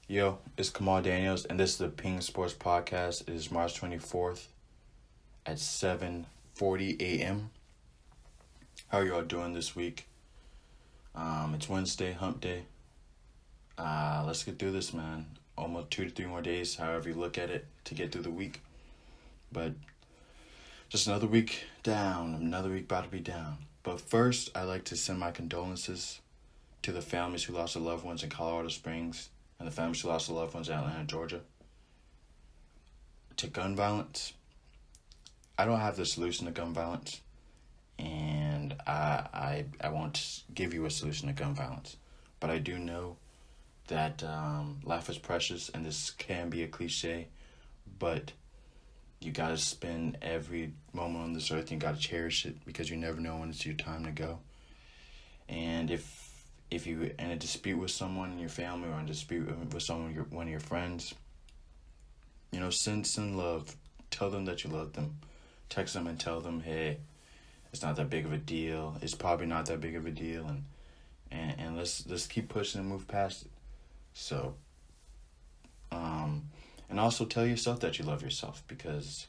Yo, it's Kamal Daniels, and this is the Peng Sports Podcast. It is March 24th at 7:40 a.m. How are you all doing this week? It's Wednesday, hump day. Let's get through this, man. Almost 2 to 3 more days, however you look at it, to get through the week. But just another week down, another week about to be down. But first, I'd like to send my condolences to the families who lost their loved ones in Colorado Springs and the families who lost their loved ones in Atlanta, Georgia. To gun violence, I don't have the solution to gun violence, and I won't give you a solution to gun violence. But I do know that life is precious, and this can be a cliche, but you gotta spend every moment on this earth. You gotta cherish it because you never know when it's your time to go. And if you're in a dispute with someone in your family or in a dispute with someone, one of your friends, send love. Tell them that you love them. Text them and tell them, hey, it's not that big of a deal. It's probably not that big of a deal, and let's keep pushing and move past it. So, and also tell yourself that you love yourself, because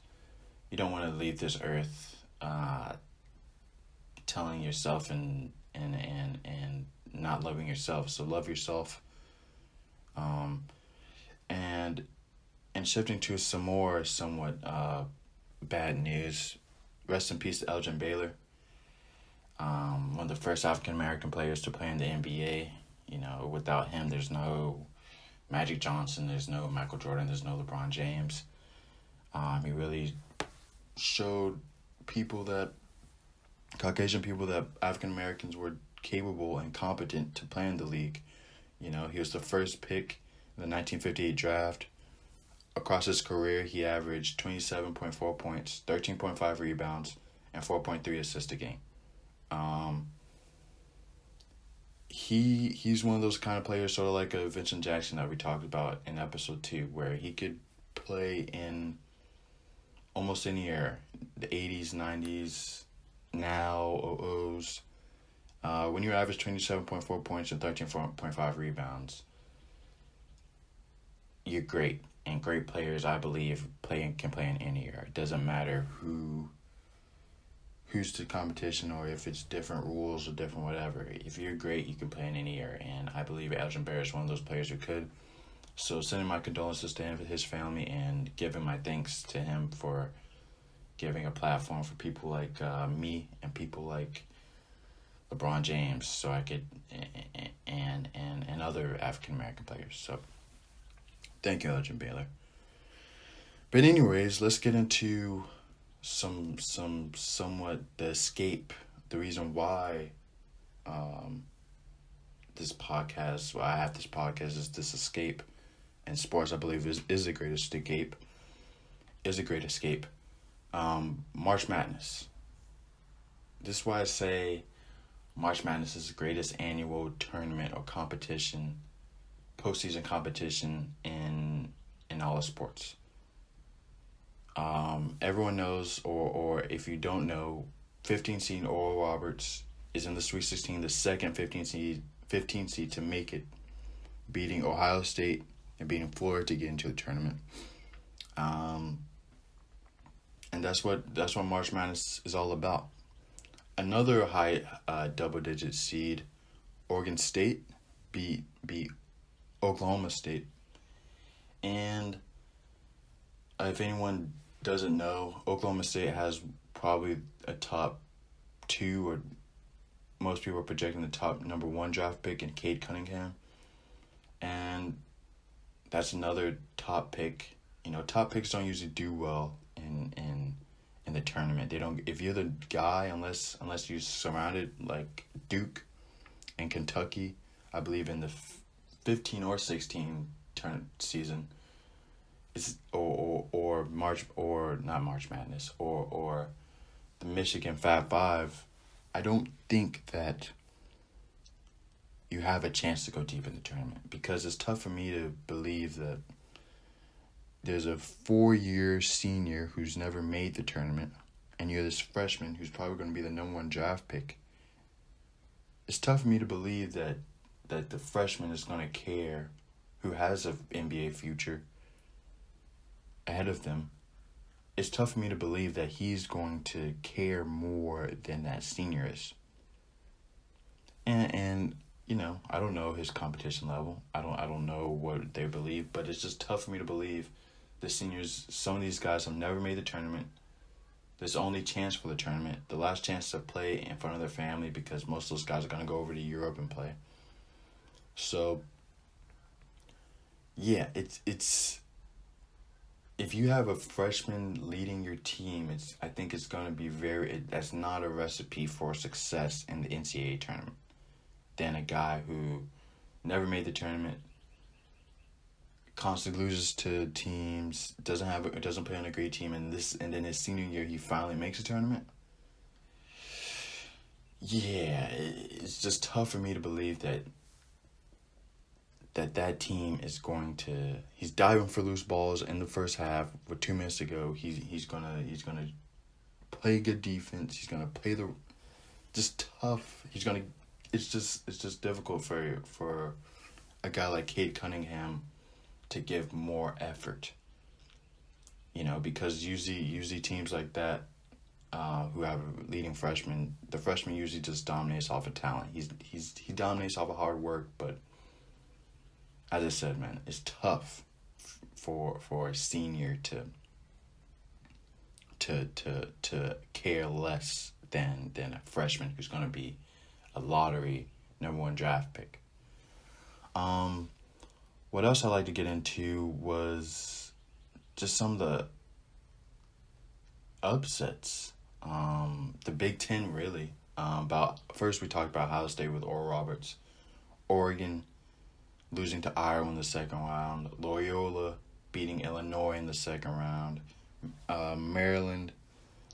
you don't want to leave this earth telling yourself and not loving yourself. So love yourself. And shifting to some more somewhat bad news. Rest in peace to Elgin Baylor. One of the first African American players to play in the NBA. Without him, there's no Magic Johnson, there's no Michael Jordan, there's no LeBron James. He really showed Caucasian people, that African Americans were capable and competent to play in the league. He was the first pick in the 1958 draft. Across his career, he averaged 27.4 points, 13.5 rebounds, and 4.3 assists a game. He's one of those kind of players, sort of like a Vincent Jackson that we talked about in episode 2, where he could play in almost any era, the 80s, 90s, now, 00s. When you average 27.4 points and 13.5 rebounds, you're great. And great players, I believe, can play in any era. It doesn't matter who's the competition, or if it's different rules or different whatever. If you're great, you can play in any era. And I believe Elgin Baylor is one of those players who could. So sending my condolences to him, his family, and giving my thanks to him for giving a platform for people like me and people like LeBron James, so I could and other African American players. So thank you, Elgin Baylor. But anyways, let's get into somewhat the escape. The reason why this podcast, why I have this podcast, is this escape. And sports, I believe, is a great escape. Is a great escape. March Madness. This is why I say March Madness is the greatest annual tournament or competition, postseason competition in all of sports. Everyone knows, or if you don't know, 15 seed Oral Roberts is in the Sweet 16, the second 15 seed to make it, beating Ohio State and beating Florida to get into the tournament. And that's what March Madness is all about. Another high double-digit seed, Oregon State, beat Oklahoma State. And if anyone doesn't know, Oklahoma State has probably a top 2, or most people are projecting the top number 1 draft pick in Cade Cunningham. And that's another top pick. Top picks don't usually do well in the tournament. They don't. If you're the guy, unless you're surrounded like Duke and Kentucky, I believe in the 15 or 16 season, is or March, or not March Madness, or the Michigan Fab Five, I don't think that you have a chance to go deep in the tournament, because it's tough for me to believe that there's a 4-year senior who's never made the tournament, and you're this freshman who's probably going to be the number 1 draft pick. It's tough for me to believe that the freshman is going to care who has an NBA future ahead of them, it's tough for me to believe that he's going to care more than that senior is. And you know, I don't know his competition level. I don't know what they believe, but it's just tough for me to believe the seniors. Some of these guys have never made the tournament. This only chance for the tournament, the last chance to play in front of their family, because most of those guys are gonna go over to Europe and play. So yeah, it's if you have a freshman leading your team, I think it's gonna be that's not a recipe for success in the NCAA tournament. Than a guy who never made the tournament, constantly loses to teams, doesn't play on a great team, and then his senior year he finally makes a tournament. Yeah, it's just tough for me to believe that team is going to. He's diving for loose balls in the first half with 2 minutes to go. He's gonna play good defense. He's gonna play just tough. It's just difficult for a guy like Cade Cunningham to give more effort. You know, because usually teams like that who have leading freshmen, the freshman usually just dominates off of talent. He dominates off of hard work, but as I said, man, it's tough for a senior to care less than a freshman who's going to be a lottery #1 draft pick. What else I like to get into was just some of the upsets. The Big Ten, really. First we talked about Ohio State with Oral Roberts, Oregon losing to Iowa in the second round, Loyola beating Illinois in the second round, Maryland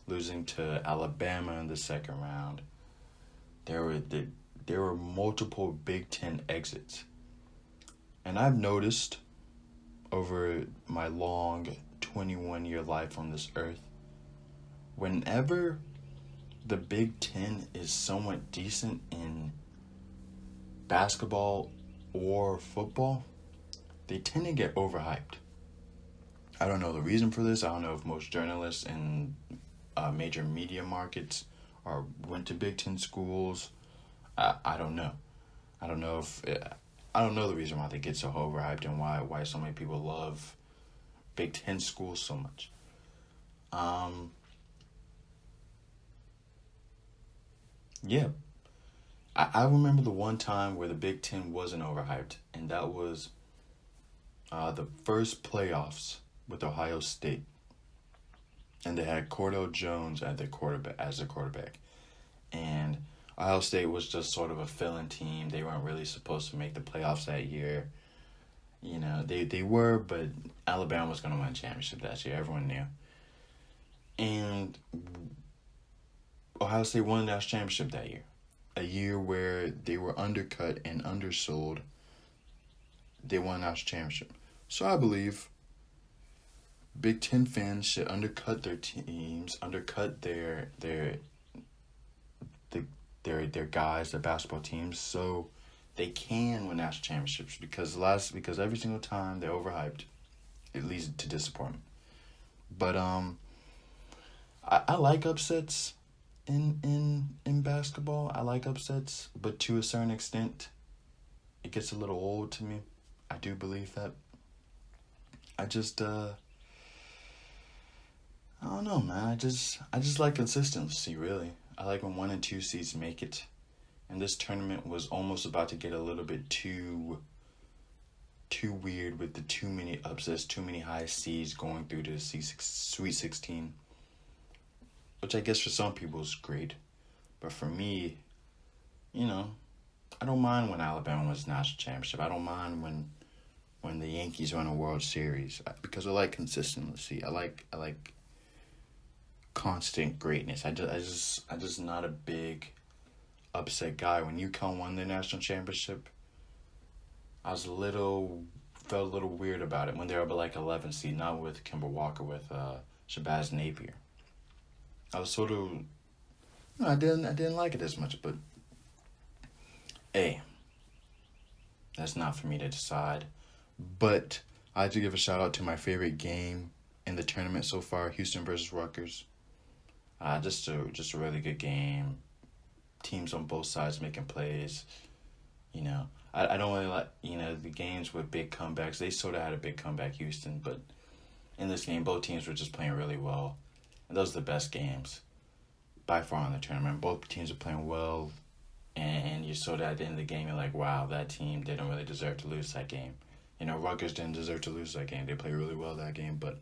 losing to Alabama in the second round. There were multiple Big Ten exits. And I've noticed over my long 21-year life on this earth, whenever the Big Ten is somewhat decent in basketball or football, they tend to get overhyped. I don't know the reason for this. I don't know if most journalists in major media markets went to Big Ten schools. I don't know. I don't know the reason why they get so overhyped and why so many people love Big Ten schools so much. Yeah. I remember the one time where the Big Ten wasn't overhyped, and that was the first playoffs with Ohio State. And they had Cordell Jones as the quarterback. And Ohio State was just sort of a fill-in team. They weren't really supposed to make the playoffs that year. You know, they were, but Alabama was going to win a championship that year. Everyone knew. And Ohio State won the national championship that year. A year where they were undercut and undersold. They won the national championship. So I believe Big Ten fans should undercut their teams, undercut their guys, their basketball teams, so they can win national championships. Because every single time they're overhyped, it leads to disappointment. But I like upsets in basketball. I like upsets, but to a certain extent, it gets a little old to me. I do believe that. I don't know, man. I just like consistency, really. I like when 1 and 2 seeds make it. And this tournament was almost about to get a little bit too weird with the too many upsets, too many high seeds going through to Sweet 16. Which I guess for some people is great. But for me, you know, I don't mind when Alabama wins national championship. I don't mind when the Yankees win a World Series. Because I like consistency. I like constant greatness. I just not a big upset guy. When UConn won the national championship, I was felt a little weird about it when they were like 11 seed, not with Kemba Walker, with Shabazz Napier. I was sort of, I didn't like it as much, but hey, that's not for me to decide. But I have to give a shout out to my favorite game in the tournament so far, Houston versus Rutgers. Just a really good game. Teams on both sides making plays. You know, I don't really like, the games with big comebacks. They sort of had a big comeback, Houston, but in this game, both teams were just playing really well. And those are the best games by far in the tournament. Both teams are playing well, and you sort of at the end of the game, you're like, wow, that team didn't really deserve to lose that game. Rutgers didn't deserve to lose that game. They played really well that game, but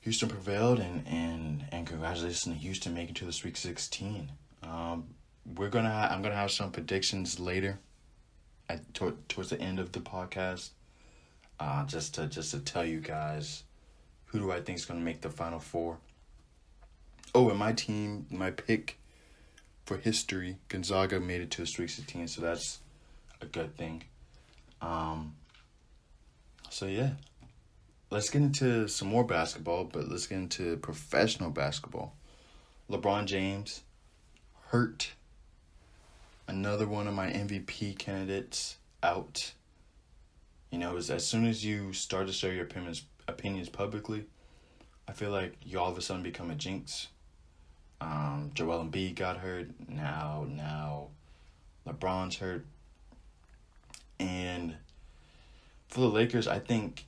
Houston prevailed, and congratulations to Houston making to the Sweet 16. I'm gonna have some predictions later, towards the end of the podcast, just to tell you guys who do I think is gonna make the Final Four. Oh, and my pick for history, Gonzaga made it to the Sweet 16, so that's a good thing. So yeah, let's get into some more basketball, but let's get into professional basketball. LeBron James hurt. Another one of my MVP candidates out. As soon as you start to share your opinions publicly, I feel like you all of a sudden become a jinx. Joel Embiid got hurt. Now LeBron's hurt. And for the Lakers, I think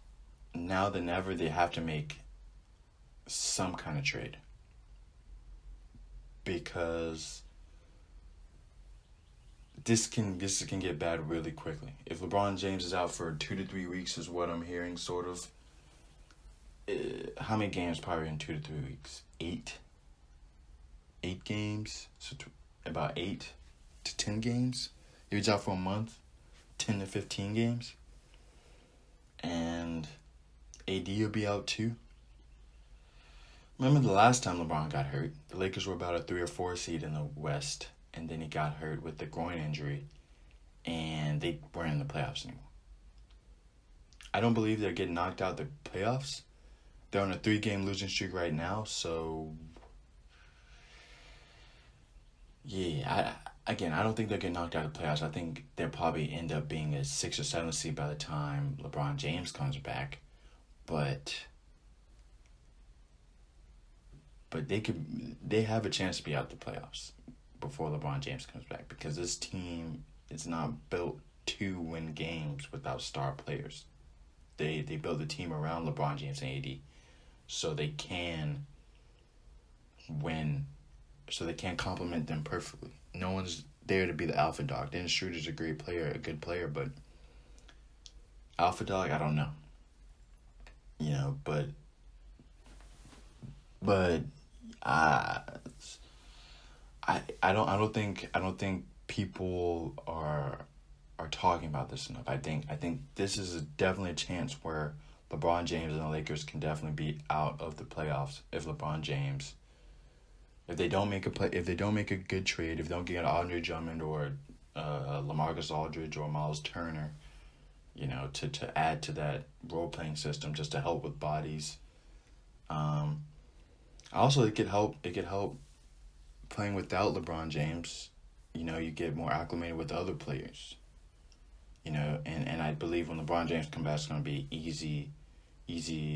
now than ever they have to make some kind of trade. Because this can get bad really quickly. If LeBron James is out for 2 to 3 weeks is what I'm hearing, sort of. How many games probably in 2 to 3 weeks? 8 games? So about 8 to 10 games. If he's out for a month, 10 to 15 games. And AD will be out too. Remember the last time LeBron got hurt? The Lakers were about a 3 or 4 seed in the West. And then he got hurt with the groin injury. And they weren't in the playoffs anymore. I don't believe they're getting knocked out of the playoffs. They're on a 3-game losing streak right now. So, yeah, I don't think they'll get knocked out of the playoffs. I think they'll probably end up being a 6 or 7 seed by the time LeBron James comes back. But they have a chance to be out the playoffs before LeBron James comes back, because this team is not built to win games without star players. They build the team around LeBron James and AD, so they can win, so they can complement them perfectly. No one's there to be the alpha dog. Dennis Schroeder's a great player, a good player, but alpha dog, I don't know. But I don't think people are talking about this enough. I think this is definitely a chance where LeBron James and the Lakers can definitely be out of the playoffs if they don't make a good trade, if they don't get Andre Drummond or LaMarcus Aldridge or Miles Turner, to add to that role playing system just to help with bodies. Also, it could help playing without LeBron James. You get more acclimated with other players. And I believe when LeBron James comes back, it's going to be easy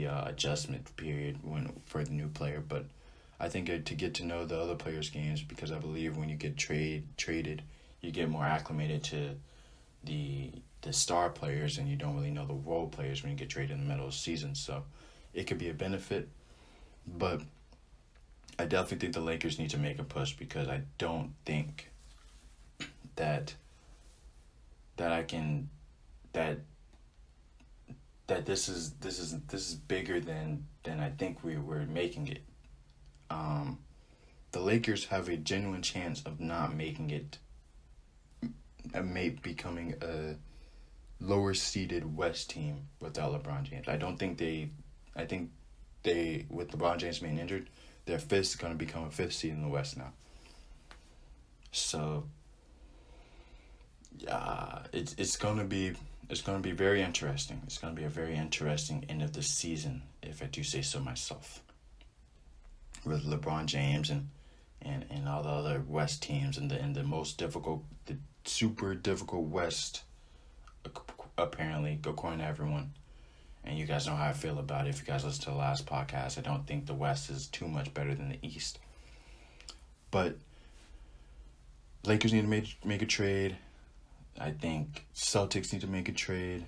adjustment period for the new player. But I think to get to know the other players' games, because I believe when you get traded, you get more acclimated to the star players, and you don't really know the role players when you get traded in the middle of the season. So it could be a benefit, but I definitely think the Lakers need to make a push, because I don't think that this is bigger than I think we're making it. The Lakers have a genuine chance of not making it, becoming a lower seeded West team without LeBron James. I think they with LeBron James being injured, their fifth is going to become a 5th seed in the West now. So, it's going to be very interesting. It's going to be a very interesting end of the season, if I do say so myself, with LeBron James and all the other West teams and the super difficult West apparently, according to everyone. And you guys know how I feel about it. If you guys listen to the last podcast, I don't think the West is too much better than the East. But Lakers need to make a trade. I think Celtics need to make a trade.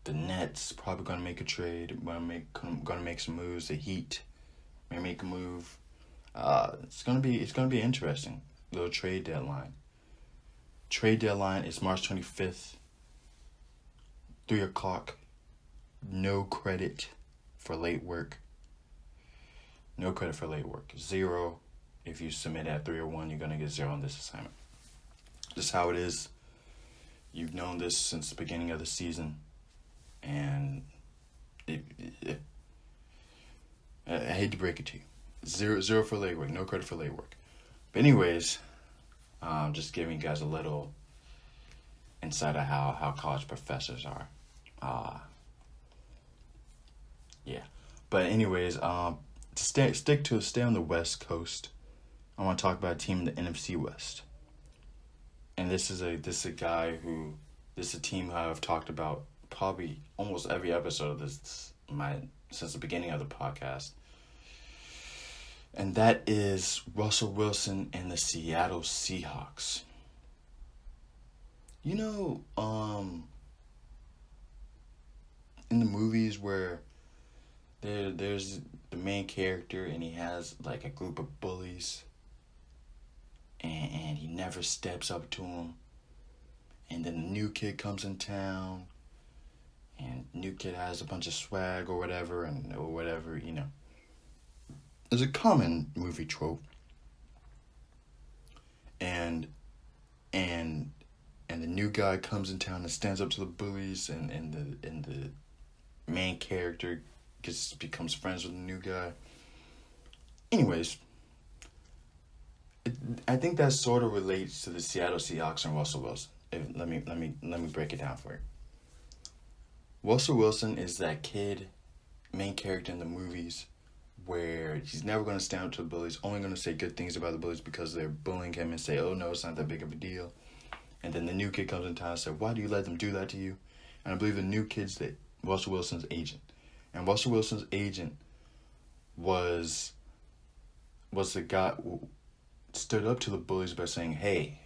The Nets probably gonna make a trade. Gonna make some moves. The Heat may make a move. It's gonna be interesting. Little trade deadline. Trade deadline is March 25th. 3:00. No credit for late work. No credit for late work. 0. If you submit at 3:01, you're gonna get 0 on this assignment. This is how it is. You've known this since the beginning of the season, and I hate to break it to you. 0 for late work. No credit for late work. But anyways, just giving you guys a little insight of how college professors are. Yeah. But anyways, to stay on the West Coast, I want to talk about a team in the NFC West. And this is a team who I've talked about probably almost every episode of this since the beginning of the podcast. And that is Russell Wilson and the Seattle Seahawks. You know, in the movies where there's the main character and he has like a group of bullies and he never steps up to him, and then the new kid comes in town and new kid has a bunch of swag or whatever, you know. There's a common movie trope. And the new guy comes in town and stands up to the bullies, and the main character becomes friends with the new guy. Anyways, I think that sort of relates to the Seattle Seahawks and Russell Wilson. Let me break it down for you. Russell Wilson is that kid, main character in the movies, where he's never going to stand up to the bullies, only going to say good things about the bullies because they're bullying him, and say, oh no, it's not that big of a deal. And then the new kid comes in town and says, why do you let them do that to you? And I believe the new kid's Russell Wilson's agent. And Russell Wilson's agent was the guy who stood up to the bullies by saying, hey,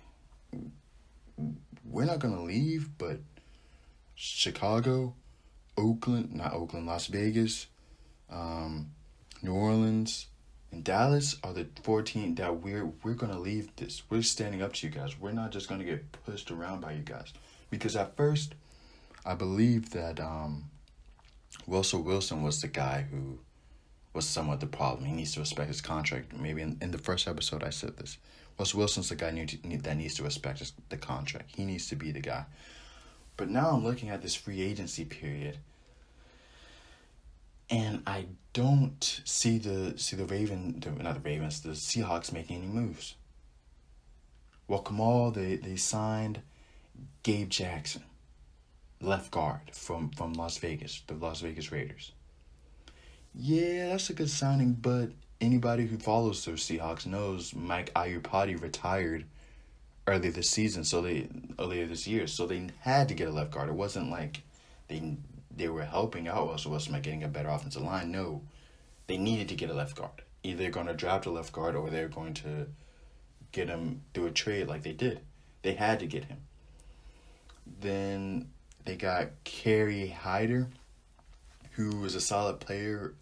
we're not going to leave, but Chicago, Las Vegas, New Orleans, and Dallas are the 14 that we're going to leave this. We're standing up to you guys. We're not just going to get pushed around by you guys. Because at first, I believe that Russell Wilson was the guy who was somewhat the problem. He needs to respect his contract. Maybe in the first episode I said this. Russell Wilson's the guy that needs to respect the contract. He needs to be the guy. But now I'm looking at this free agency period, and I don't see the Seahawks making any moves. Well, Kamal, they signed Gabe Jackson, left guard from Las Vegas, the Las Vegas Raiders. Yeah, that's a good signing, but anybody who follows those Seahawks knows Mike Iupati retired earlier this year, so they had to get a left guard. It wasn't like they were helping out Russell Wilson by getting a better offensive line. No, they needed to get a left guard. Either they're going to draft a left guard or they're going to get him through a trade like they did. They had to get him. Then they got Kerry Hyder, who was a solid player,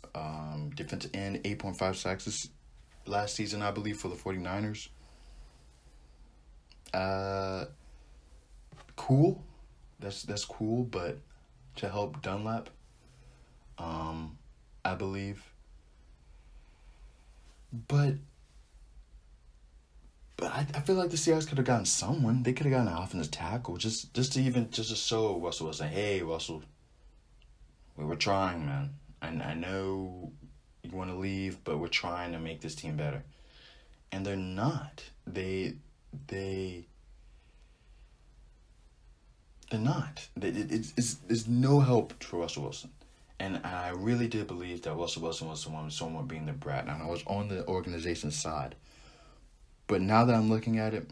defensive end, 8.5 sacks last season, I believe, for the 49ers. Cool. That's cool, but to help Dunlap, I believe. But I feel like the Seahawks could have gotten someone. They could have gotten an offensive tackle just to show Russell Wilson, hey, Russell, we were trying, man. I know you want to leave, but we're trying to make this team better. And they're not. They're not. It's no help for Russell Wilson. And I really did believe that Russell Wilson was someone being the brat. And I was on the organization's side. But now that I'm looking at it,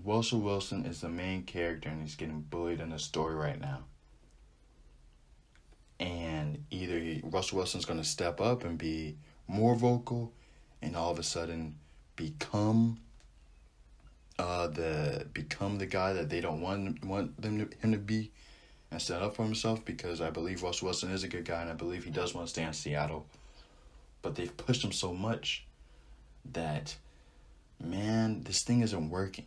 Russell Wilson is the main character and he's getting bullied in the story right now. And either Russell Wilson's going to step up and be more vocal and all of a sudden become the guy that they don't want him to be and stand up for himself, because I believe Russell Wilson is a good guy and I believe he does want to stay in Seattle. But they've pushed him so much that, man, this thing isn't working.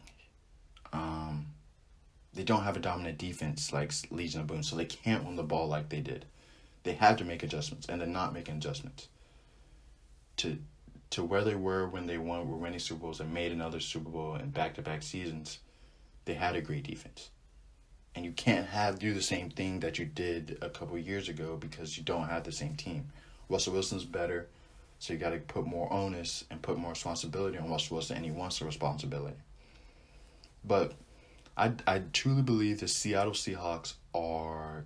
They don't have a dominant defense like Legion of Boom, so they can't run the ball like they did. They have to make adjustments, and they're not making adjustments to where they were when were winning Super Bowls and made another Super Bowl in back-to-back seasons. They had a great defense. And you can't do the same thing that you did a couple of years ago because you don't have the same team. Russell Wilson's better, so you got to put more onus and put more responsibility on Russell Wilson, and he wants the responsibility. But I truly believe the Seattle Seahawks are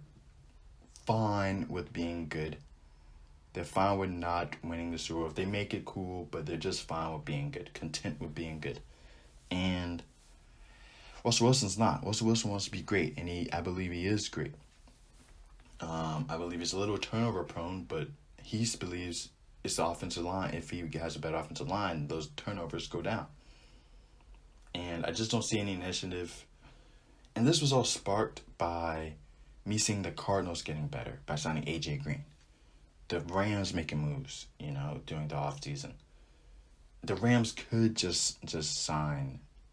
fine with being good. They're fine with not winning the Super Bowl. If they make it, cool, but they're just fine with being good, content with being good. And Russell Wilson's not. Russell Wilson wants to be great, and I believe he is great. I believe he's a little turnover prone, but he believes it's the offensive line. If he has a better offensive line, those turnovers go down. And I just don't see any initiative. And this was all sparked by me seeing the Cardinals getting better by signing A.J. Green. The Rams making moves, during the offseason. The Rams could just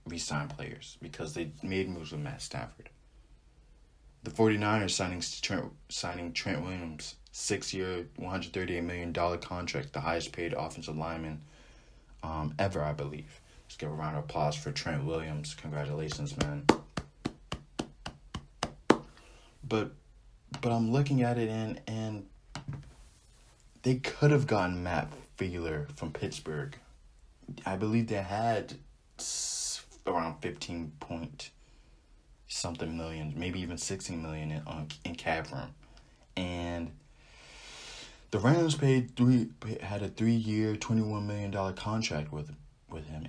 re-sign players because they made moves with Matt Stafford. The 49ers signing Trent Williams, 6-year, $138 million contract, the highest paid offensive lineman ever, I believe. Let's give a round of applause for Trent Williams. Congratulations, man. But I'm looking at it and they could have gotten Matt Wheeler from Pittsburgh. I believe they had around 15 point something million, maybe even 16 million in cap room. And the Rams had a 3-year, $21 million contract with him,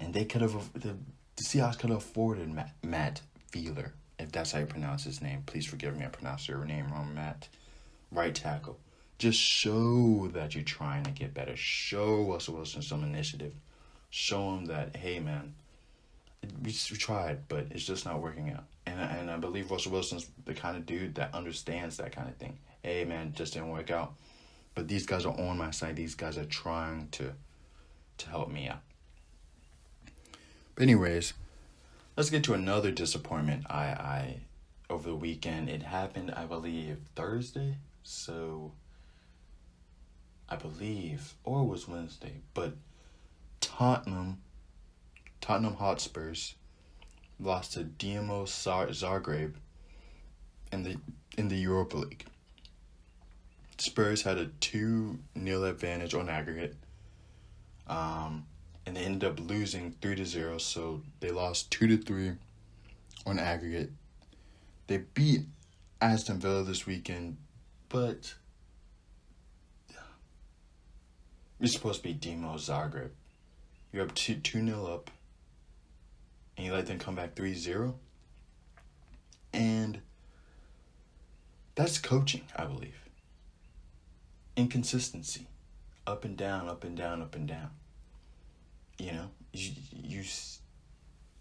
and they could have the Seahawks could have afforded Matt Wheeler, if that's how you pronounce his name. Please forgive me, I pronounced your name wrong, Matt. Right tackle. Just show that you're trying to get better. Show Russell Wilson some initiative. Show him that, hey, man, we tried, but it's just not working out. And I believe Russell Wilson's the kind of dude that understands that kind of thing. Hey, man, just didn't work out. But these guys are on my side. These guys are trying to help me out. But anyways, let's get to another disappointment. I over the weekend, it happened, I believe, Thursday. So, I believe, or it was Wednesday. But Tottenham Hotspurs lost to Dinamo Zagreb in the Europa League. Spurs had a 2-0 advantage on aggregate. And they ended up losing 3-0, so they lost 2-3 on aggregate. They beat Aston Villa this weekend, but you're supposed to be Dinamo Zagreb. You're up 2-0 up, and you let them come back 3-0. And that's coaching, I believe. Inconsistency. Up and down, up and down, up and down. You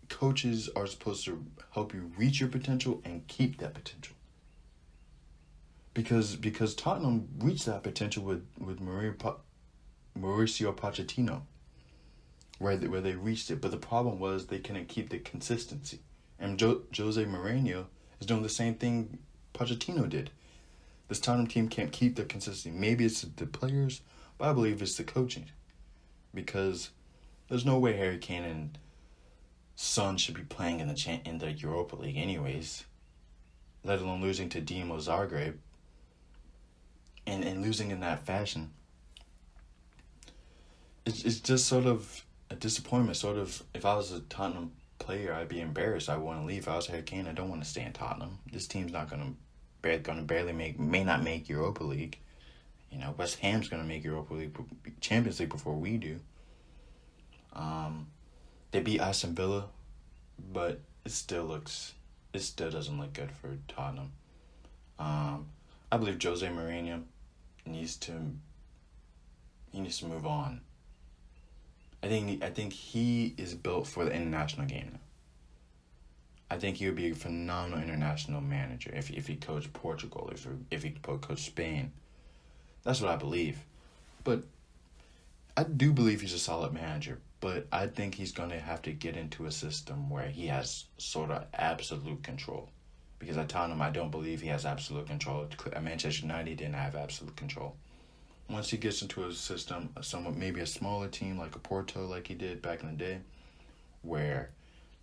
coaches are supposed to help you reach your potential and keep that potential. Because Tottenham reached that potential with Mauricio Pochettino, where they reached it. But the problem was they couldn't keep the consistency. And Jose Mourinho is doing the same thing Pochettino did. This Tottenham team can't keep the consistency. Maybe it's the players, but I believe it's the coaching. Because there's no way Harry Kane and Son should be playing in the Europa League anyways, let alone losing to Dinamo Zagreb and losing in that fashion. It's just sort of a disappointment. Sort of, if I was a Tottenham player, I'd be embarrassed. I want to leave. If I was Harry Kane, I don't want to stay in Tottenham. This team's not may not make Europa League. West Ham's gonna make Europa League, Champions League before we do. They beat Aston Villa, but it still doesn't look good for Tottenham. I believe Jose Mourinho needs to move on. I think he is built for the international game now. I think he would be a phenomenal international manager if he coached Portugal, if he coached Spain. That's what I believe. But I do believe he's a solid manager. But I think he's going to have to get into a system where he has sort of absolute control. Because at Tottenham, I don't believe he has absolute control. At Manchester United, he didn't have absolute control. Once he gets into a system, somewhat maybe a smaller team like a Porto, like he did back in the day, where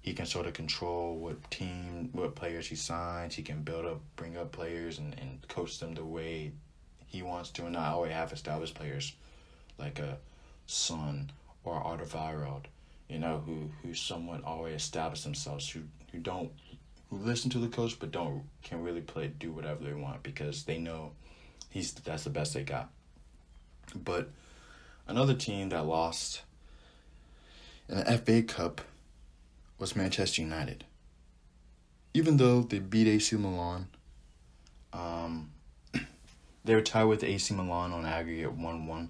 he can sort of control what players he signs, he can bring up players and coach them the way he wants to, and not always have established players like a Son or Alderweireld, who somewhat always establish themselves, who listen to the coach but can really do whatever they want because they know that's the best they got. But another team that lost in the FA Cup was Manchester United. Even though they beat AC Milan, they were tied with AC Milan on aggregate 1-1.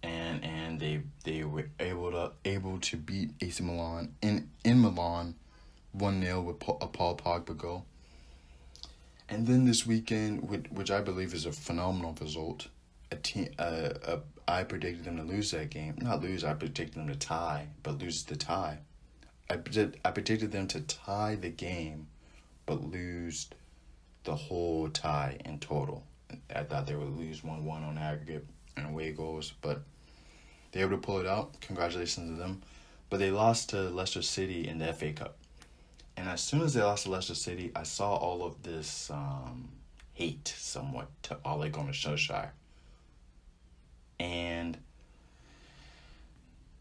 And they were able to beat AC Milan in Milan 1-0 with a Paul Pogba goal. And then this weekend, which I believe is a phenomenal result, I predicted them to lose that game. Not lose, I predicted them to tie, but lose the tie. I predicted them to tie the game, but lose the whole tie in total. I thought they would lose 1-1 on aggregate and away goals, but they were able to pull it out. Congratulations to them. But they lost to Leicester City in the FA Cup. And as soon as they lost to Leicester City, I saw all of this hate somewhat to Ole Gunnar Solskjaer. And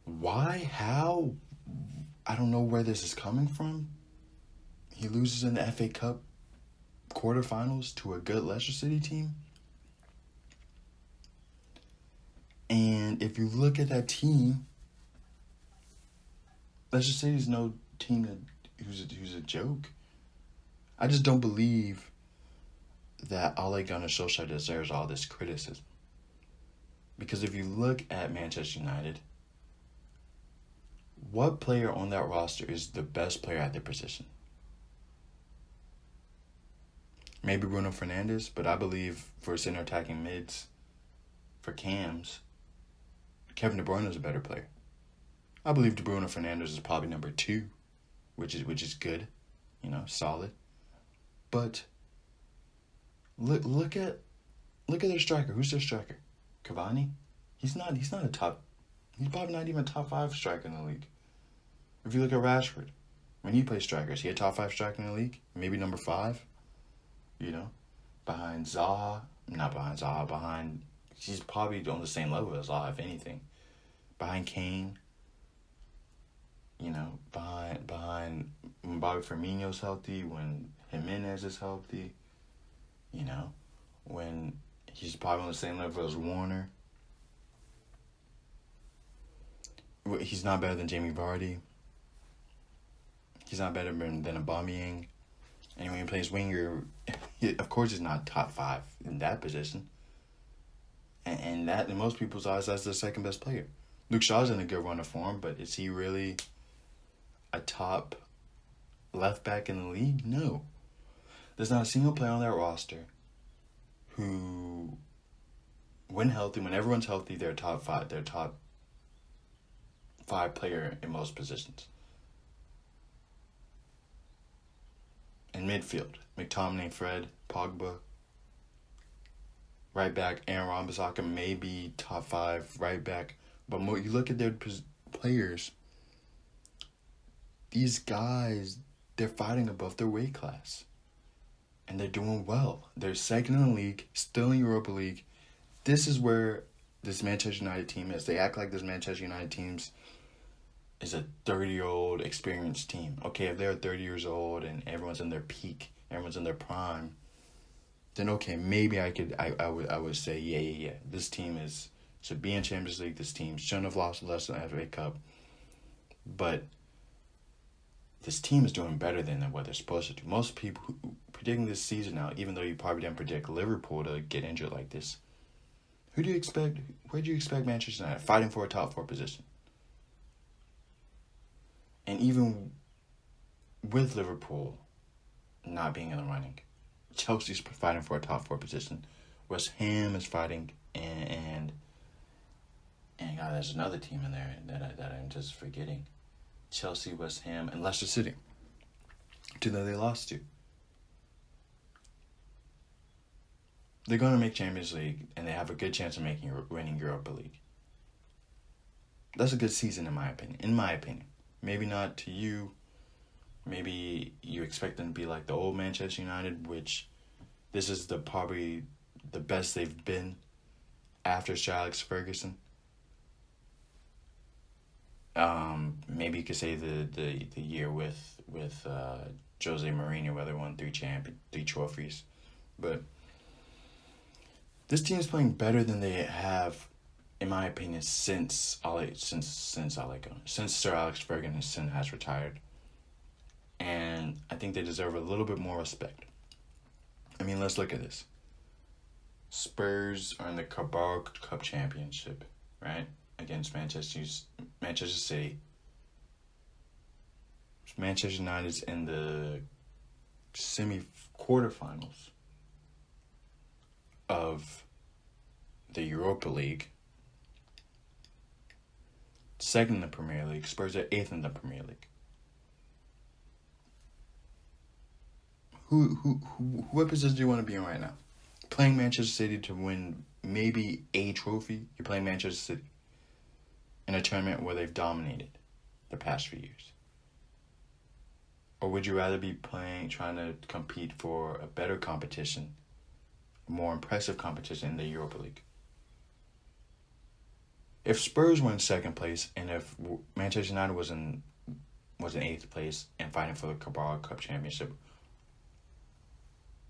why, how, I don't know where this is coming from. He loses in the FA Cup quarterfinals to a good Leicester City team. And if you look at that team, Leicester City's no team who's a joke. I just don't believe that Ole Gunnar Solskjaer deserves all this criticism. Because if you look at Manchester United, what player on that roster is the best player at their position? Maybe Bruno Fernandes, but I believe for center attacking mids, for cams, Kevin De Bruyne is a better player. I believe Bruno Fernandes is probably number 2, which is good, solid. But look at their striker. Who's their striker? Cavani? He's probably not even a top 5 striker in the league. If you look at Rashford, when he plays strikers, he a top 5 striker in the league, maybe number 5, behind Zaha, he's probably on the same level as Zaha, if anything. Behind Kane, behind when Bobby Firmino's healthy, when Jimenez is healthy, when he's probably on the same level as Warner. He's not better than Jamie Vardy. He's not better than Aubameyang. And when he plays winger, of course he's not top 5 in that position. And that, in most people's eyes, that's the second best player. Luke Shaw's in a good run of form, but is he really a top left back in the league? No. There's not a single player on that roster who, when everyone's healthy, they're top 5. They're top 5 player in most positions. In midfield, McTominay, Fred, Pogba. Right back, Aaron Wan-Bissaka may be top 5 right back. But you look at their players, these guys, they're fighting above their weight class. And they're doing well. They're second in the league, still in Europa League. This is where this Manchester United team is. They act like this Manchester United team is a 30-year-old experienced team. Okay, if they're 30 years old and everyone's in their peak, everyone's in their prime, then okay, maybe I would say, yeah. This team should be in Champions League. This team shouldn't have lost less than the FA Cup. But this team is doing better than what they're supposed to do. Most people who predicting this season now, even though you probably didn't predict Liverpool to get injured like this, where do you expect Manchester United fighting for a top 4 position? And even with Liverpool not being in the running, Chelsea's fighting for a top 4 position. West Ham is fighting, and God, there's another team in there that I'm just forgetting. Chelsea, West Ham, and Leicester City. 2 that they lost to. They're going to make Champions League, and they have a good chance of winning Europa League. That's a good season, in my opinion. Maybe not to you. Maybe you expect them to be like the old Manchester United, which this is probably the best they've been after Sir Alex Ferguson. Maybe you could say the year with Jose Mourinho, where they won 3 trophies, but this team is playing better than they have, in my opinion, since Sir Alex Ferguson has retired, and I think they deserve a little bit more respect. I mean, let's look at this. Spurs are in the Carabao Cup Championship, right? Against Manchester City. Manchester United's in the quarterfinals of the Europa League. Second in the Premier League. Spurs are 8th in the Premier League. What position do you want to be in right now? Playing Manchester City to win maybe a trophy? You're playing Manchester City in a tournament where they've dominated the past few years? Or would you rather be trying to compete for a better competition, a more impressive competition in the Europa League? If Spurs were in 2nd place, and if Manchester United was in 8th place and fighting for the Carabao Cup Championship,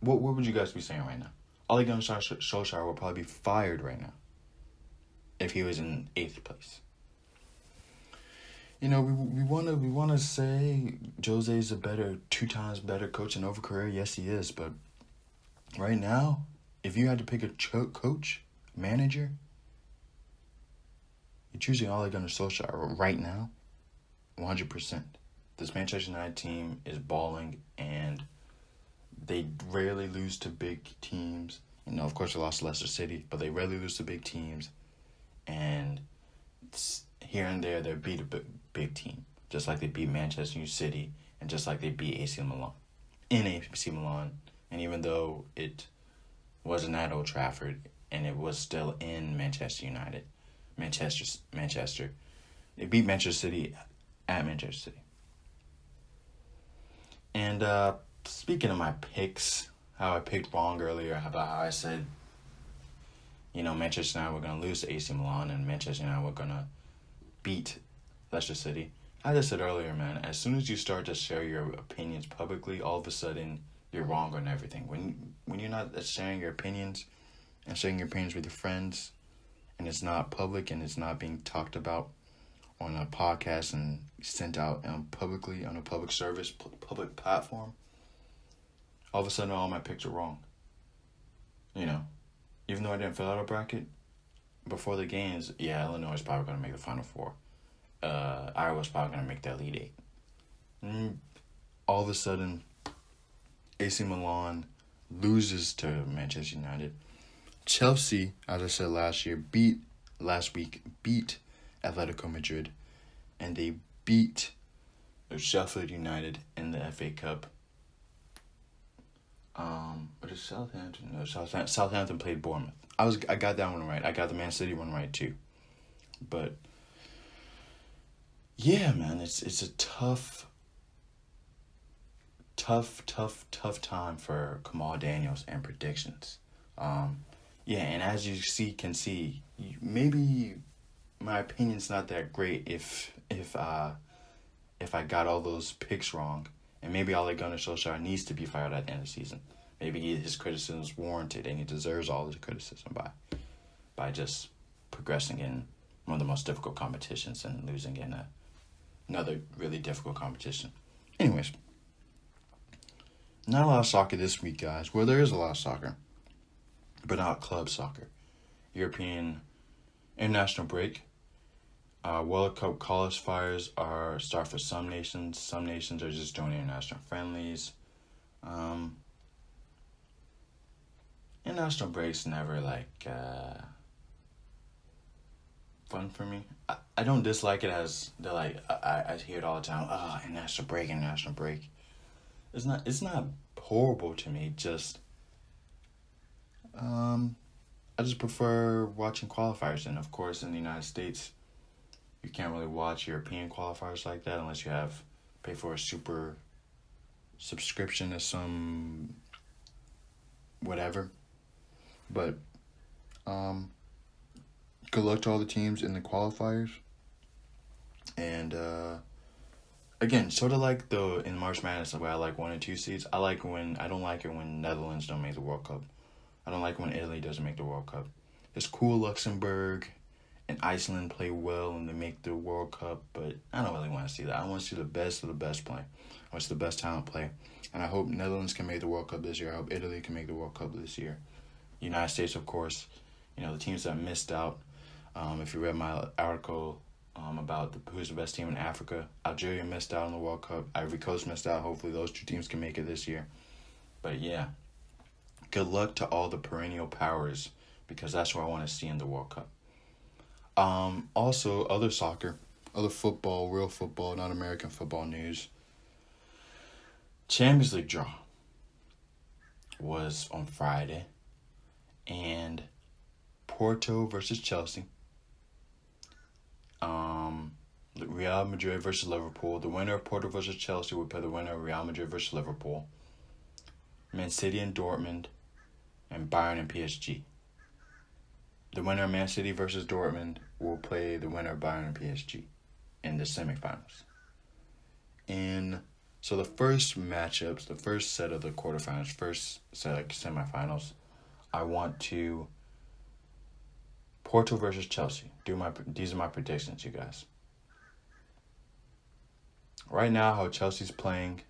what would you guys be saying right now? Ole Gunnar Solskjaer would probably be fired right now if he was in 8th place. You know, we want to say Jose's a 2 times better coach in over career. Yes, he is. But right now, if you had to pick a coach, manager, you're choosing Ole Gunnar Solskjaer right now, 100%. This Manchester United team is balling, and they rarely lose to big teams. You know, of course, they lost to Leicester City, but they rarely lose to big teams. And here and there, they beat a big team, just like they beat Manchester City, and just like they beat AC Milan in AC Milan. And even though it wasn't at Old Trafford, and it was still in Manchester, they beat Manchester City at Manchester City. And speaking of my picks, how I picked wrong earlier about how I said, Manchester United were going to lose to AC Milan, and Manchester United were going to beat Leicester City. I just said earlier, man, as soon as you start to share your opinions publicly, all of a sudden you're wrong on everything. When you're not sharing your opinions and sharing your opinions with your friends, and it's not public and it's not being talked about on a podcast and sent out publicly on a public service, public platform, all of a sudden all my picks are wrong. Even though I didn't fill out a bracket before the games, Illinois is probably going to make the Final Four. Iowa's probably going to make the Elite 8. All of a sudden, AC Milan loses to Manchester United. Chelsea, as I said last week, beat Atletico Madrid, and they beat Sheffield United in the FA Cup. But it's Southampton. No, Southampton played Bournemouth. I got that one right. I got the Man City one right too. But yeah, man, it's a tough time for Kamal Daniels and predictions. And as you can see, maybe my opinion's not that great if I got all those picks wrong, and maybe Ole Gunnar Solskjaer needs to be fired at the end of the season. Maybe his criticism is warranted, and he deserves all the criticism by just progressing in one of the most difficult competitions and losing in another really difficult competition. Anyways, not a lot of soccer this week, guys. Well, there is a lot of soccer, but not club soccer. European international break. World Cup qualifiers start for some nations. Some nations are just doing international friendlies. International breaks never fun for me. I don't dislike it as they're like I hear it all the time. Oh, international break, international break. It's not horrible to me. Just I just prefer watching qualifiers, and of course in the United States, you can't really watch European qualifiers like that unless you pay for a super subscription to some whatever. But good luck to all the teams in the qualifiers. And again, sort of like in March Madness, where I like 1 and 2 seeds. I don't like it when Netherlands don't make the World Cup. I don't like when Italy doesn't make the World Cup. It's cool Luxembourg and Iceland play well and they make the World Cup, but I don't really want to see that. I want to see the best of the best play. I want to see the best talent play. And I hope Netherlands can make the World Cup this year. I hope Italy can make the World Cup this year. United States, of course, the teams that missed out. If you read my article about who's the best team in Africa, Algeria missed out on the World Cup. Ivory Coast missed out. Hopefully those two teams can make it this year. But yeah, good luck to all the perennial powers because that's what I want to see in the World Cup. Also, other soccer, other football, real football, not American football news. Champions League draw was on Friday, and Porto versus Chelsea. Real Madrid versus Liverpool. The winner of Porto versus Chelsea would play the winner of Real Madrid versus Liverpool. Man City and Dortmund, and Bayern and PSG. The winner of Man City versus Dortmund will play the winner of Bayern and PSG in the semifinals. And so the first matchups, the first set of the quarterfinals, first set of semifinals, I want to Porto versus Chelsea. These are my predictions, you guys. Right now, how Chelsea's playing,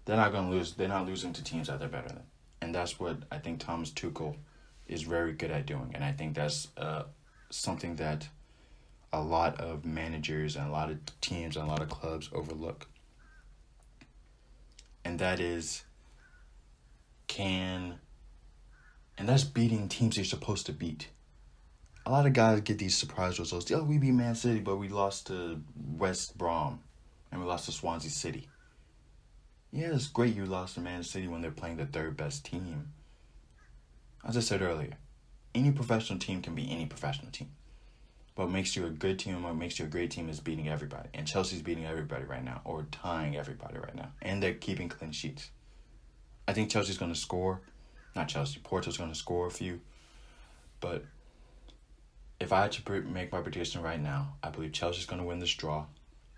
they're not going to lose. They're not losing to teams that they're better than. And that's what I think Thomas Tuchel is very good at doing. And I think that's something that a lot of managers and a lot of teams and a lot of clubs overlook. And that is and that's beating teams you're supposed to beat. A lot of guys get these surprise results. Oh, we beat Man City, but we lost to West Brom. And we lost to Swansea City. Yeah, it's great you lost to Man City when they're playing the third best team. As I said earlier, any professional team can be any professional team. What makes you a good team and what makes you a great team is beating everybody. And Chelsea's beating everybody right now, or tying everybody right now. And they're keeping clean sheets. I think Chelsea's going to score. Not Chelsea, Porto's going to score a few. But if I had to make my prediction right now, I believe Chelsea's going to win this draw.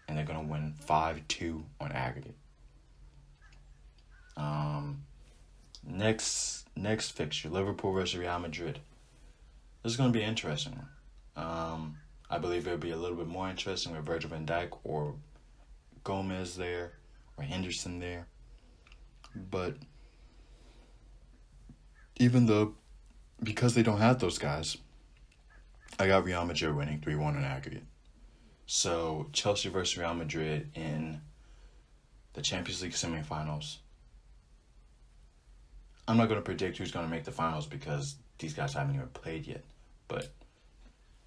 And they're going to win 5-2 on aggregate. Next fixture, Liverpool versus Real Madrid. This is going to be an interesting one. I believe it'll be a little bit more interesting with Virgil van Dijk or Gomez there or Henderson there. But because they don't have those guys, I got Real Madrid winning 3-1 on aggregate. So, Chelsea versus Real Madrid in the Champions League semifinals. I'm not going to predict who's going to make the finals because these guys haven't even played yet. But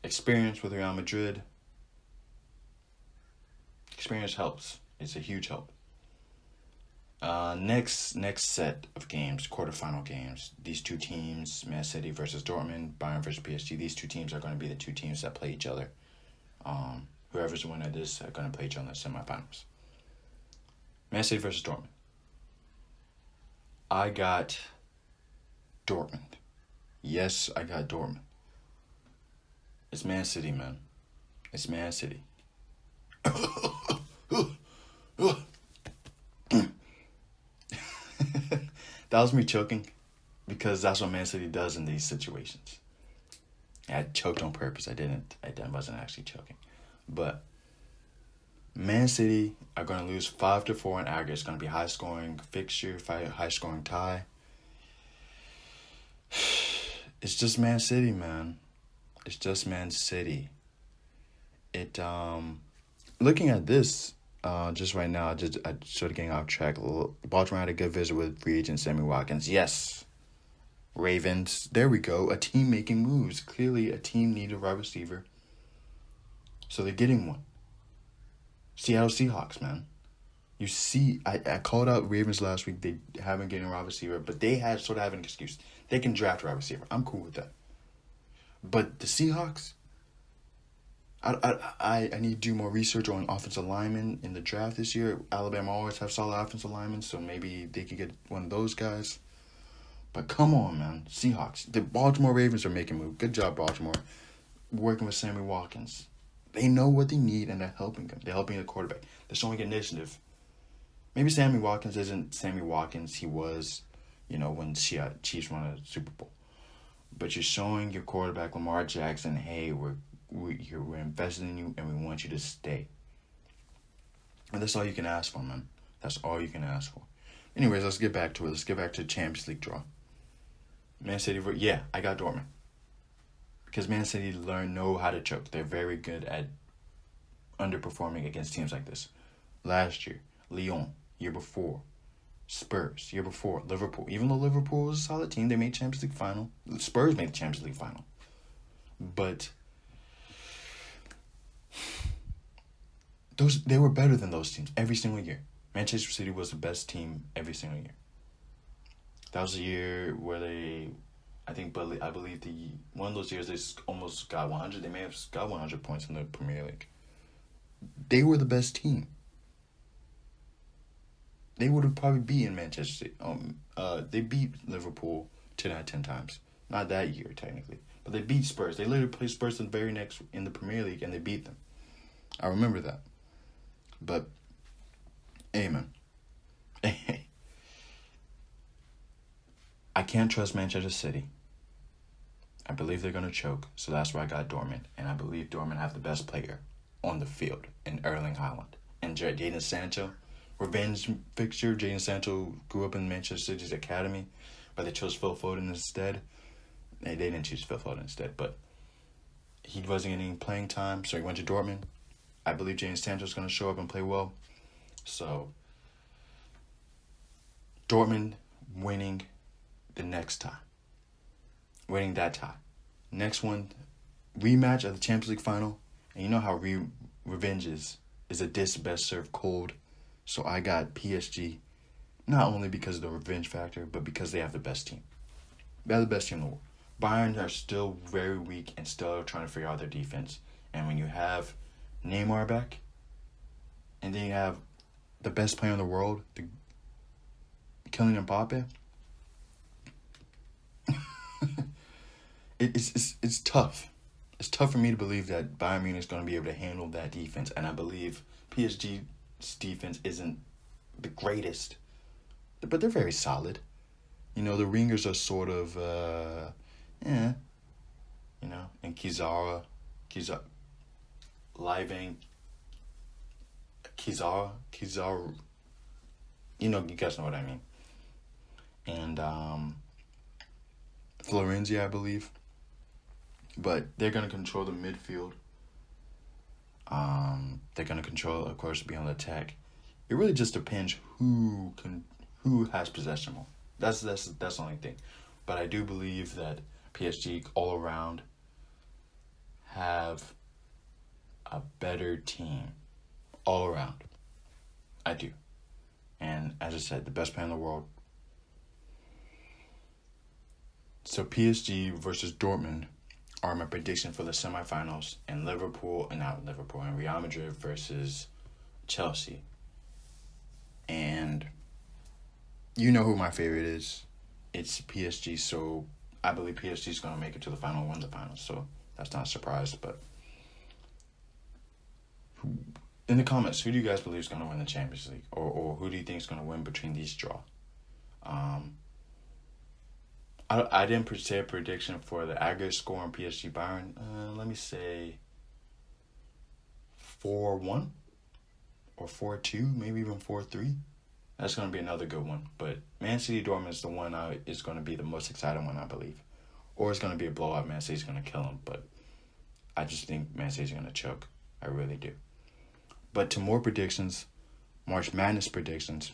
experience with Real Madrid, experience helps. It's a huge help. Next set of games, quarterfinal games. These two teams, Man City versus Dortmund, Bayern versus PSG. These two teams are going to be the two teams that play each other. Whoever's the winner of this are going to play each other in the semifinals. Man City versus Dortmund. I got Dortmund. Yes, I got Dortmund. It's Man City, man. It's Man City. That was me choking because that's what Man City does in these situations. I choked on purpose. I wasn't actually choking. But Man City are going to lose 5-4 in aggregate. It's going to be high scoring fixture, high scoring tie. It's just Man City, man. It's just Man City. Looking at this, just right now, I sort of getting off track a little. Baltimore had a good visit with free agent Sammy Watkins. Yes. Ravens. There we go. A team making moves. Clearly, a team needed a wide receiver. So they're getting one. Seattle Seahawks, man. You see, I called out Ravens last week. They haven't getting a wide receiver, but they have an excuse. They can draft a wide receiver. I'm cool with that. But the Seahawks, I need to do more research on offensive linemen in the draft this year. Alabama always have solid offensive linemen, so maybe they could get one of those guys. But come on, man. Seahawks. The Baltimore Ravens are making moves. Good job, Baltimore. Working with Sammy Watkins. They know what they need, and they're helping them. They're helping the quarterback. They're showing initiative. Maybe Sammy Watkins isn't Sammy Watkins he was, when Chiefs won a Super Bowl. But you're showing your quarterback, Lamar Jackson, hey, we're invested in you, and we want you to stay. And that's all you can ask for, man. That's all you can ask for. Anyways, let's get back to it. Let's get back to the Champions League draw. Man City, I got Dortmund. Because Man City know how to choke. They're very good at underperforming against teams like this. Last year, Lyon. Year before, Spurs. Year before, Liverpool. Even though Liverpool was a solid team, they made Champions League final. Spurs made the Champions League final. But they were better than those teams every single year. Manchester City was the best team every single year. That was the year where I believe one of those years they almost got 100. They may have got 100 points in the Premier League. They were the best team. They would have probably beaten Manchester City. They beat Liverpool 10 out of 10 times. Not that year, technically. But they beat Spurs. They literally played Spurs in the Premier League, and they beat them. I remember that. But, hey, man. I can't trust Manchester City. I believe they're going to choke, so that's why I got Dortmund. And I believe Dortmund have the best player on the field in Erling Haaland. And Jadon Sancho, revenge fixture. Jadon Sancho grew up in Manchester City's academy, but they chose Phil Foden instead. They didn't choose Phil Foden instead, but he wasn't getting playing time, so he went to Dortmund. I believe Jadon Sancho's going to show up and play well. So, Dortmund winning the next tie. Winning that tie. Next one, rematch of the Champions League final. And you know how revenge is a dish best served cold. So I got PSG, not only because of the revenge factor, but because they have the best team. They have the best team in the world. Bayern are still very weak and still trying to figure out their defense. And when you have Neymar back, and then you have the best player in the world, Kylian Mbappe, it's tough. It's tough for me to believe that Bayern Munich is going to be able to handle that defense, and I believe PSG's defense isn't the greatest, but they're very solid. The Ringers are sort of, and Kizara, Living, Kizara, you guys know what I mean. And Florenzi, I believe. But they're going to control the midfield. They're going to control, of course, be on the attack. It really just depends who has possession more. That's the only thing. But I do believe that PSG all around have a better team all around. I do. And as I said, the best player in the world. So PSG versus Dortmund are my prediction for the semifinals, and and Real Madrid versus Chelsea. And you know who my favorite is. It's PSG, so I believe PSG is going to make it to the final and win the final. So that's not a surprise, but in the comments, who do you guys believe is going to win the Champions League? Or who do you think is going to win between these draw? I didn't say a prediction for the aggregate score on PSG Bayern. Let me say 4-1. or 4-2, maybe even 4-3. That's going to be another good one. But Man City Dortmund is the one is going to be the most exciting one, I believe. Or it's going to be a blowout. Man City's going to kill them. But I just think Man City's going to choke. I really do. But to more predictions, March Madness predictions.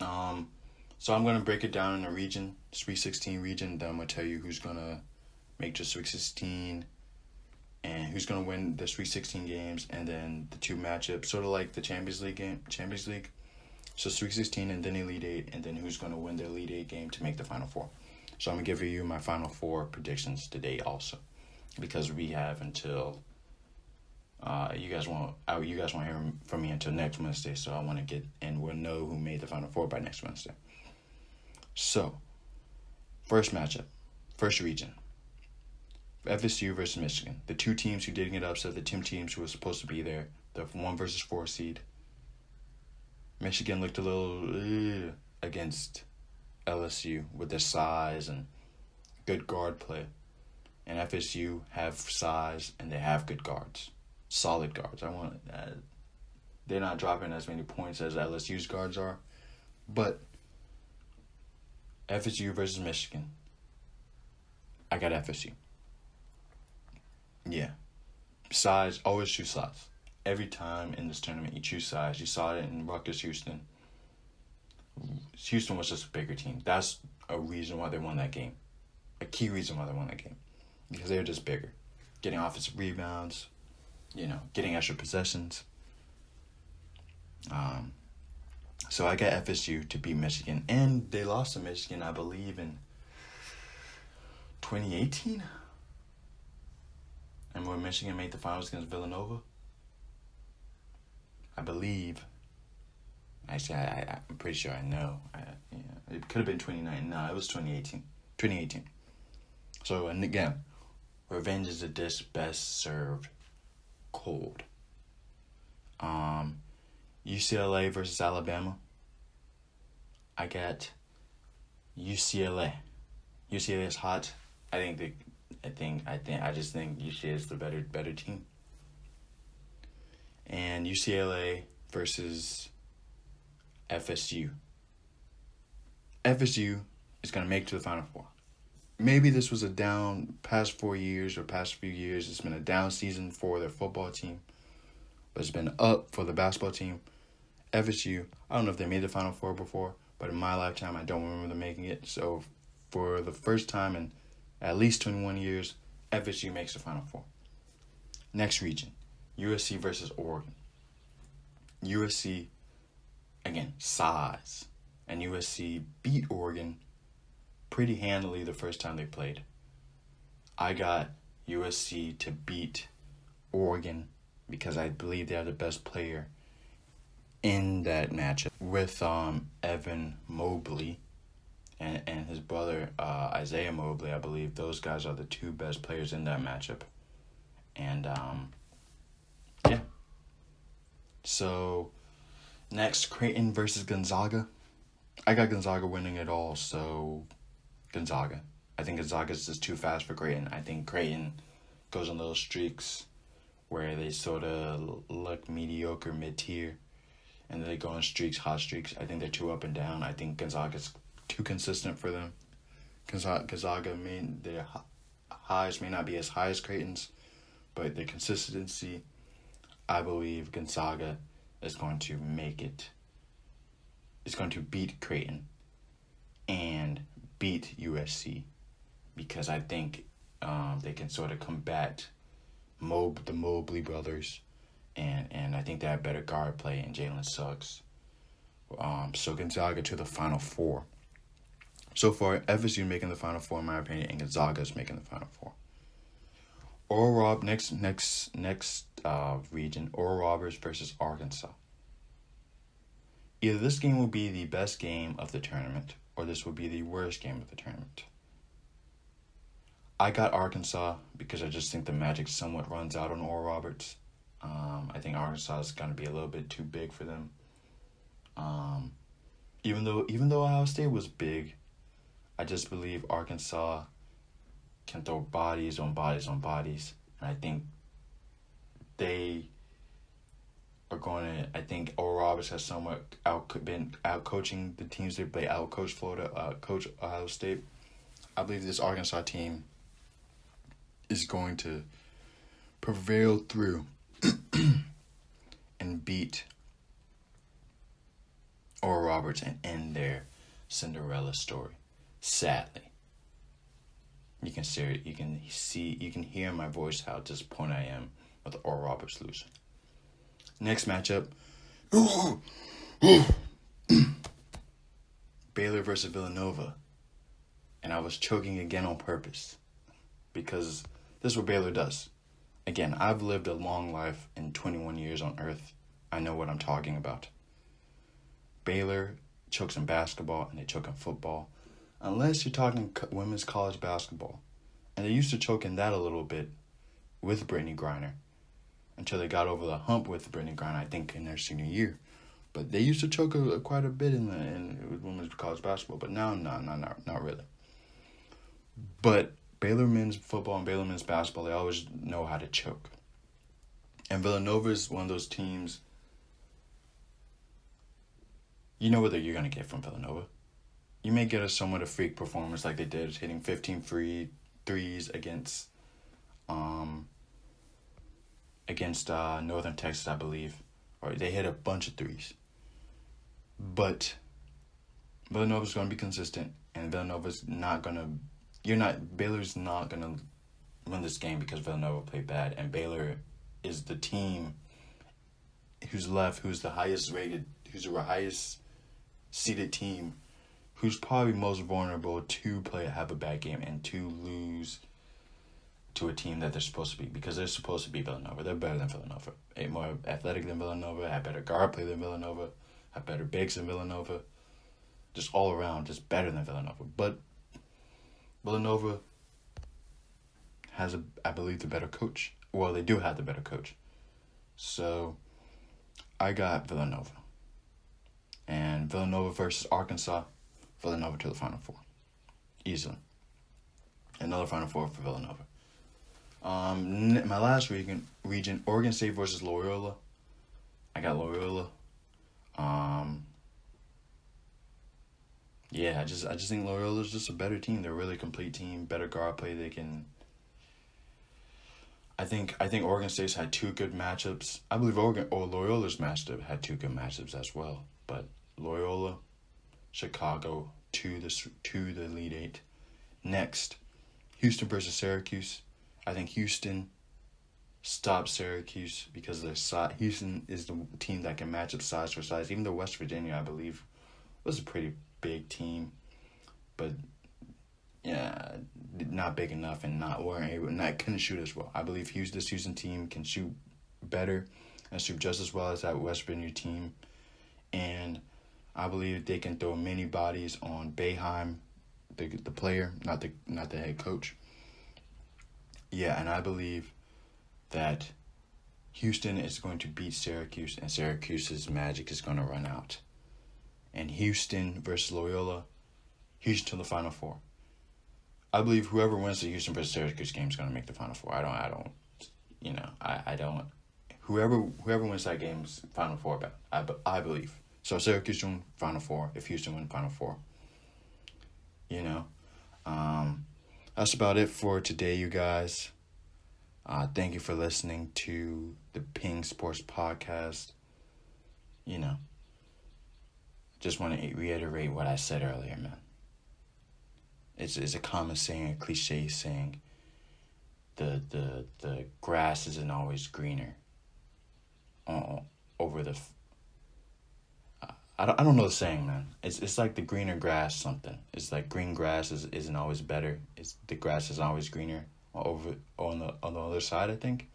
So I'm going to break it down in a region, Sweet 16 region. Then I'm going to tell you who's going to make the Sweet 16 and who's going to win the Sweet 16 games, and then the two matchups, sort of like the Champions League. So Sweet 16 and then Elite 8, and then who's going to win the Elite 8 game to make the Final Four. So I'm going to give you my Final Four predictions today also, because we have until you guys won't hear from me until next Wednesday. So I want to get, and we'll know who made the Final Four by next Wednesday. So, first matchup, first region. FSU versus Michigan. The two teams who didn't get upset, the two teams who were supposed to be there, the 1 versus 4 seed. Michigan looked a little against LSU with their size and good guard play. And FSU have size and they have good guards. Solid guards. They're not dropping as many points as LSU's guards are. But FSU versus Michigan. I got FSU. Yeah. Size, always choose size. Every time in this tournament, you choose size. You saw it in Rutgers, Houston. Houston was just a bigger team. That's a reason why they won that game. A key reason why they won that game. Because they were just bigger. Getting offensive rebounds, getting extra possessions. So I got FSU to beat Michigan. And they lost to Michigan, I believe, in 2018. And where Michigan made the finals against Villanova. I believe. Actually, I'm pretty sure I know. It could have been 2019. No, it was 2018. 2018. So, and again, revenge is a dish best served cold. UCLA versus Alabama. I got UCLA. UCLA is hot. I just think UCLA is the better team. And UCLA versus FSU. FSU is going to make it to the Final Four. Maybe this was a down past 4 years or past few years. It's been a down season for their football team. But it's been up for the basketball team. FSU, I don't know if they made the Final Four before, but in my lifetime, I don't remember them making it. So for the first time in at least 21 years, FSU makes the Final Four. Next region, USC versus Oregon. USC, again, size. And USC beat Oregon pretty handily the first time they played. I got USC to beat Oregon because I believe they are the best player in that matchup with Evan Mobley and his brother Isaiah Mobley. I believe those guys are the two best players in that matchup. And yeah. So next, Creighton versus Gonzaga. I got Gonzaga winning it all, so Gonzaga. I think Gonzaga is just too fast for Creighton. I think Creighton goes on those streaks where they sort of look mediocre, mid-tier, and then they go on streaks, hot streaks. I think they're too up and down. I think Gonzaga's too consistent for them. Gonzaga, their highs may not be as high as Creighton's, but their consistency, I believe Gonzaga is going to make it. It's going to beat Creighton and beat USC because I think they can sort of combat the Mobley brothers, and I think they have better guard play and Jalen Suggs. So Gonzaga to the Final Four. So far, FSU making the Final Four in my opinion, and Gonzaga is making the Final Four. Next region, Oral Roberts versus Arkansas. Either this game will be the best game of the tournament, or this will be the worst game of the tournament. I got Arkansas because I just think the magic somewhat runs out on Oral Roberts. I think Arkansas is going to be a little bit too big for them. Even though Ohio State was big, I just believe Arkansas can throw bodies. And I think they are going to. I think Oral Roberts has somewhat been out coaching the teams they play. Out coach Florida, coach Ohio State. I believe this Arkansas team is going to prevail through and beat Oral Roberts and end their Cinderella story. Sadly, you can hear in my voice how disappointed I am with Oral Roberts losing. Next matchup, Baylor versus Villanova, and I was choking again on purpose because this is what Baylor does. Again, I've lived a long life in 21 years on Earth. I know what I'm talking about. Baylor chokes in basketball and they choke in football, unless you're talking women's college basketball. And they used to choke in that a little bit with Brittany Griner until they got over the hump with Brittany Griner, I think, in their senior year. But they used to choke quite a bit in women's college basketball, but now, not really. But Baylor men's football and Baylor men's basketball, they always know how to choke. And Villanova is one of those teams, you know what you're going to get from Villanova. You may get a somewhat a freak performance like they did, hitting 15 free threes against Northern Texas, I believe. Or they hit a bunch of threes. But Villanova's going to be consistent, and Baylor's not going to win this game because Villanova played bad, and Baylor is the team who's the highest rated, who's the highest seeded team, who's probably most vulnerable to have a bad game and to lose to a team that they're supposed to be, because they're supposed to be Villanova. They're better than Villanova. They're more athletic than Villanova, have better guard play than Villanova, have better bigs than Villanova. Just all around, just better than Villanova. But Villanova has, I believe, the better coach. Well, they do have the better coach. So, I got Villanova. And Villanova versus Arkansas, Villanova to the Final Four. Easily. Another Final Four for Villanova. My last region, Oregon State versus Loyola. I got Loyola. Yeah, I just think Loyola's just a better team. They're a really complete team, better guard play. They can. I think Oregon State's had two good matchups. I believe Loyola's matchup had two good matchups as well. But Loyola, Chicago to the Elite Eight. Next, Houston versus Syracuse. I think Houston stops Syracuse because their size. Houston is the team that can match up size for size. Even though West Virginia, I believe, was a pretty big team, but yeah, not big enough and couldn't shoot as well. I believe this Houston team can shoot better and shoot just as well as that West Virginia team, and I believe they can throw many bodies on Boeheim, the player, not the head coach. Yeah, and I believe that Houston is going to beat Syracuse, and Syracuse's magic is going to run out. And Houston versus Loyola, Houston to the Final Four. I believe whoever wins the Houston versus Syracuse game is going to make the Final Four. I don't. Whoever wins that game's Final Four, I believe. So Syracuse win Final Four if Houston win Final Four. That's about it for today, you guys. Thank you for listening to the Peng Sports Podcast. Just want to reiterate what I said earlier, man. It's a common saying, a cliche saying. The grass isn't always greener. Over the. I don't know the saying, man. It's like the greener grass something. It's like green grass isn't always better. The grass isn't always greener over on the other side, I think.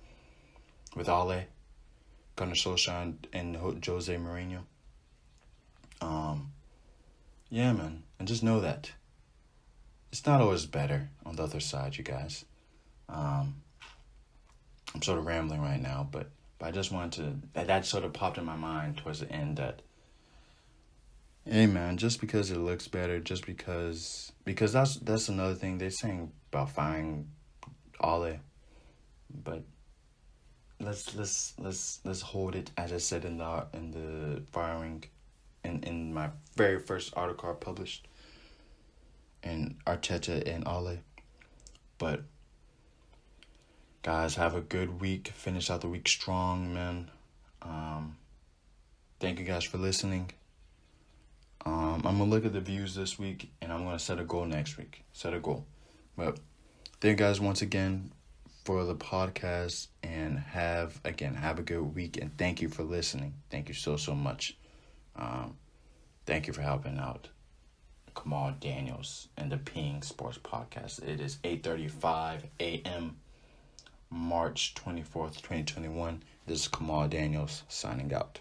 With Ale, Gunnar Solskjaer, and Jose Mourinho. Yeah, man, and just know that it's not always better on the other side, you guys. I'm sort of rambling right now, but I just wanted to, that sort of popped in my mind towards the end that, hey, man, just because it looks better, just because that's another thing they're saying about firing Ale, but let's hold it, as I said in the firing, in my very first article I published, in Arteta and Ale. But guys, have a good week. Finish out the week strong, man. Thank you guys for listening. I'm gonna look at the views this week, and I'm gonna set a goal next week. Set a goal. But thank you guys once again for the podcast, and have a good week, and thank you for listening. Thank you so much. Thank you for helping out Kamal Daniels and the Peng Sports Podcast. It is 8:35 a.m. March 24th, 2021. This is Kamal Daniels signing out.